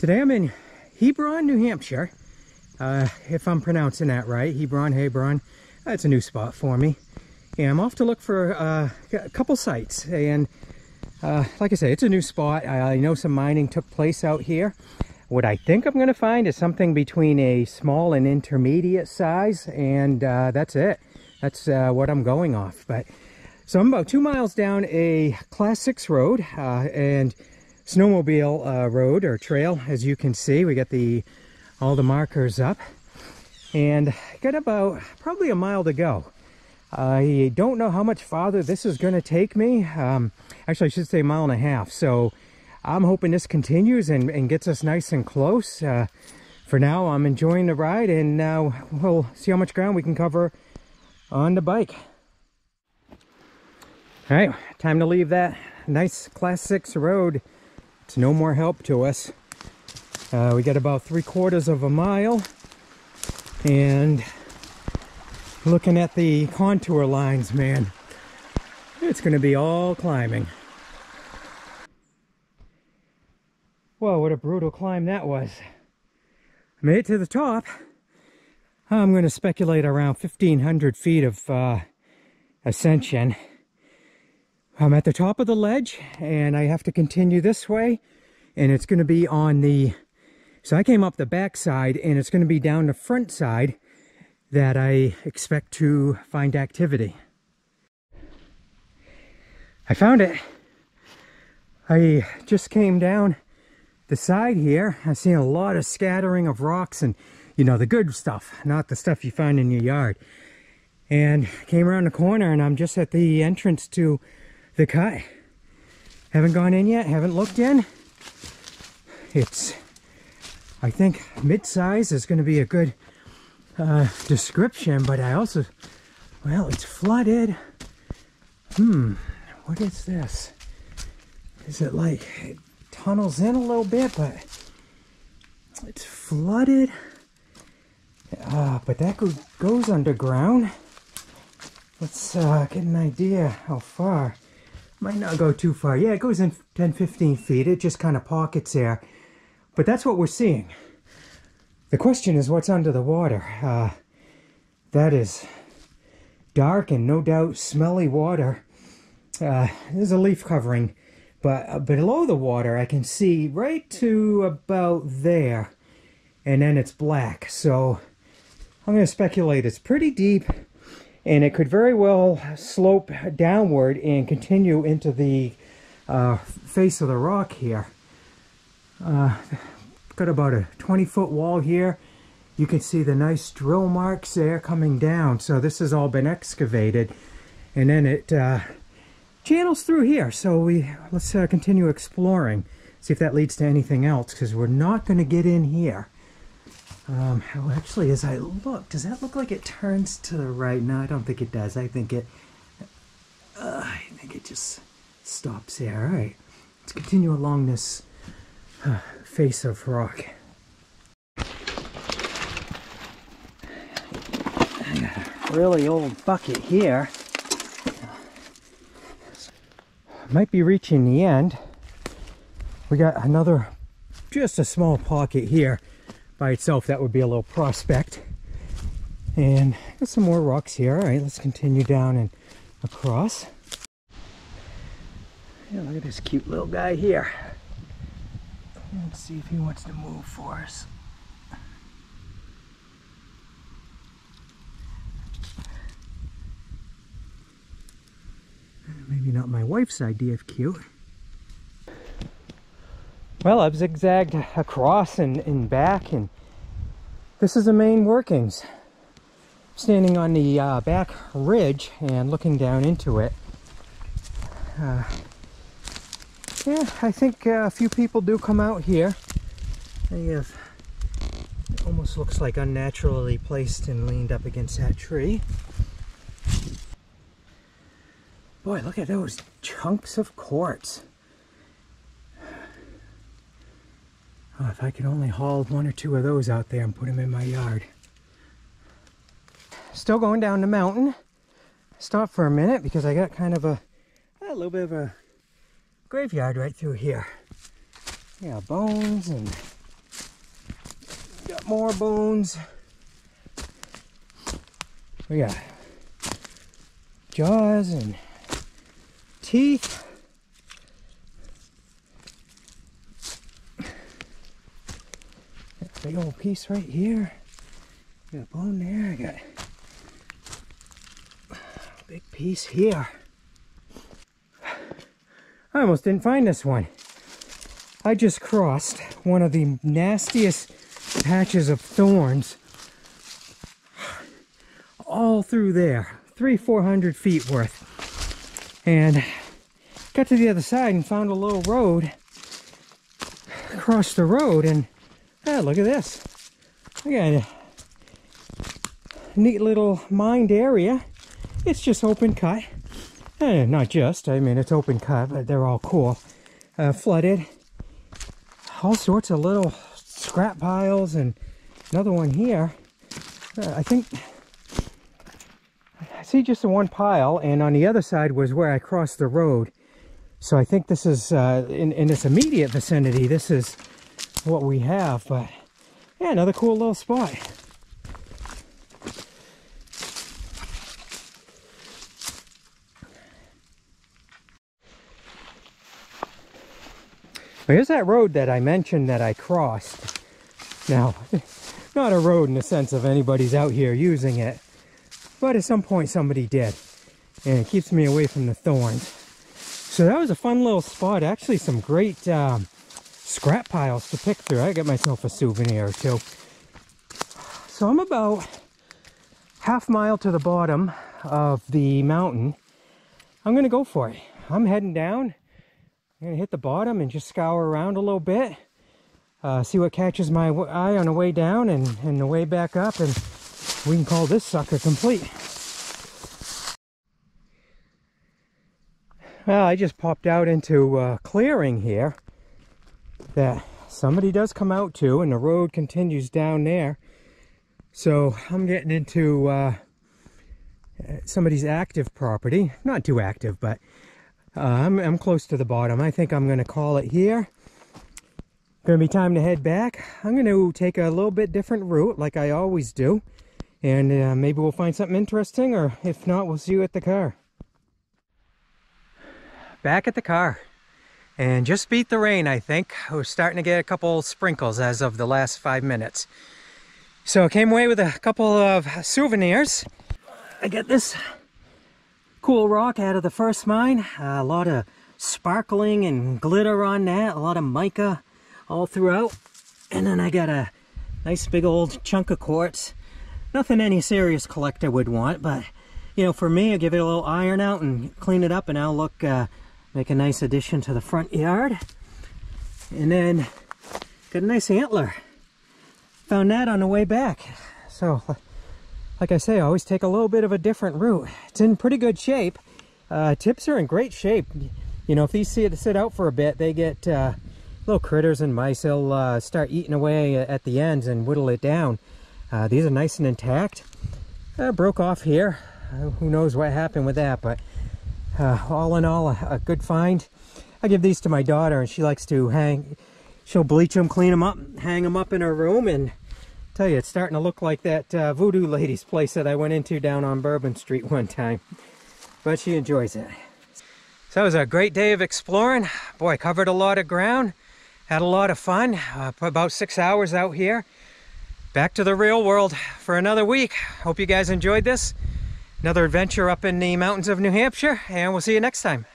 Today I'm in Hebron, New Hampshire, if I'm pronouncing that right. Hebron. That's a new spot for me. And I'm off to look for a couple sites. And like I say, it's a new spot. I know some mining took place out here. What I think I'm going to find is something between a small and intermediate size, and that's it. That's what I'm going off. So I'm about 2 miles down a Class 6 road and snowmobile road or trail. As you can see, we got all the markers up, and got about probably a mile to go. I don't know how much farther this is going to take me. Actually, I should say 1.5 miles. So I'm hoping this continues and gets us nice and close. For now, I'm enjoying the ride, and we'll see how much ground we can cover on the bike. All right, time to leave that nice Class 6 road. It's no more help to us. We got about 3/4 of a mile, and looking at the contour lines, man, it's going to be all climbing. Whoa, what a brutal climb that was. I made it to the top. I'm going to speculate around 1,500 feet of ascension. I'm at the top of the ledge, and I have to continue this way, and it's going to be on so I came up the back side, and it's going to be down the front side that I expect to find activity. I found it. I just came down the side here. I've seen a lot of scattering of rocks, and the good stuff, not the stuff you find in your yard. And came around the corner, and I'm just at the entrance to the cut. Haven't gone in yet, haven't looked in. It's, I think, mid-size is going to be a good description, but I also, well, it's flooded. What is this? Is it like it tunnels in a little bit, but it's flooded? But that goes underground. Let's get an idea how far. Might not go too far. Yeah, it goes in 10-15 feet. It just kind of pockets there. But that's what we're seeing. The question is what's under the water. That is dark and no doubt smelly water. There's a leaf covering, but below the water I can see right to about there, and then it's black. So I'm going to speculate it's pretty deep, and it could very well slope downward and continue into the face of the rock here. Got about a 20-foot wall here. You can see the nice drill marks there coming down. So this has all been excavated, and then it channels through here. So let's continue exploring, see if that leads to anything else, because we're not going to get in here. Actually, as I look, does that look like it turns to the right? No, I don't think it does. I think it just stops there. All right, let's continue along this face of rock. I got a really old bucket here. Might be reaching the end. We got another, just a small pocket here. By itself, that would be a little prospect. And got some more rocks here. All right, let's continue down and across. Yeah, look at this cute little guy here. Let's see if he wants to move for us. Maybe not my wife's idea of cute. Well, I've zigzagged across and back, and this is the main workings. Standing on the back ridge and looking down into it. Yeah, I think a few people do come out here. It almost looks like unnaturally placed and leaned up against that tree. Boy, look at those chunks of quartz. Oh, if I could only haul 1 or 2 of those out there and put them in my yard. Still going down the mountain. Stop for a minute because I got kind of a little bit of a graveyard right through here. Yeah, bones and got more bones. We got jaws and teeth. Big old piece right here. Got a bone there. I got a big piece here. I almost didn't find this one. I just crossed one of the nastiest patches of thorns all through there, 300-400 feet worth, and got to the other side and found a little road. Crossed the road and look at this. I got a neat little mined area. It's just open cut. Not just, I mean, it's open cut, but they're all cool. Flooded. All sorts of little scrap piles, and another one here. I think I see just the one pile, and on the other side was where I crossed the road. So I think this is in this immediate vicinity, this is what we have. But yeah, another cool little spot. Well, here's that road that I mentioned that I crossed. Now, not a road in the sense of anybody's out here using it, but at some point somebody did, and it keeps me away from the thorns. So that was a fun little spot. Actually, some great scrap piles to pick through. I got myself a souvenir or two. So I'm about half mile to the bottom of the mountain. I'm gonna go for it. I'm heading down. I'm gonna hit the bottom and just scour around a little bit, see what catches my eye on the way down and the way back up, and we can call this sucker complete. Well, I just popped out into a clearing here that somebody does come out to, and the road continues down there. So I'm getting into somebody's active property. Not too active, but I'm close to the bottom. I think I'm going to call it here. Going to be time to head back. I'm going to take a little bit different route like I always do. And maybe we'll find something interesting, or if not, we'll see you at the car. Back at the car. And just beat the rain, I think. We're starting to get a couple sprinkles as of the last 5 minutes. So I came away with a couple of souvenirs. I got this cool rock out of the first mine. A lot of sparkling and glitter on that. A lot of mica all throughout. And then I got a nice big old chunk of quartz. Nothing any serious collector would want, but you know, for me, I give it a little iron out and clean it up, and I'll look make a nice addition to the front yard. And then got a nice antler. Found that on the way back. So like I say, I always take a little bit of a different route. It's in pretty good shape. Tips are in great shape. You know, if these sit out for a bit, they get little critters and mice. They'll start eating away at the ends and whittle it down. These are nice and intact. Broke off here. Who knows what happened with that, but all in all, a good find. I give these to my daughter, and she likes to she'll bleach them, clean them up, hang them up in her room, and tell you, it's starting to look like that voodoo lady's place that I went into down on Bourbon Street one time. But she enjoys it. So it was a great day of exploring. Boy, covered a lot of ground. Had a lot of fun. Put about 6 hours out here. Back to the real world for another week. Hope you guys enjoyed this. Another adventure up in the mountains of New Hampshire, and we'll see you next time.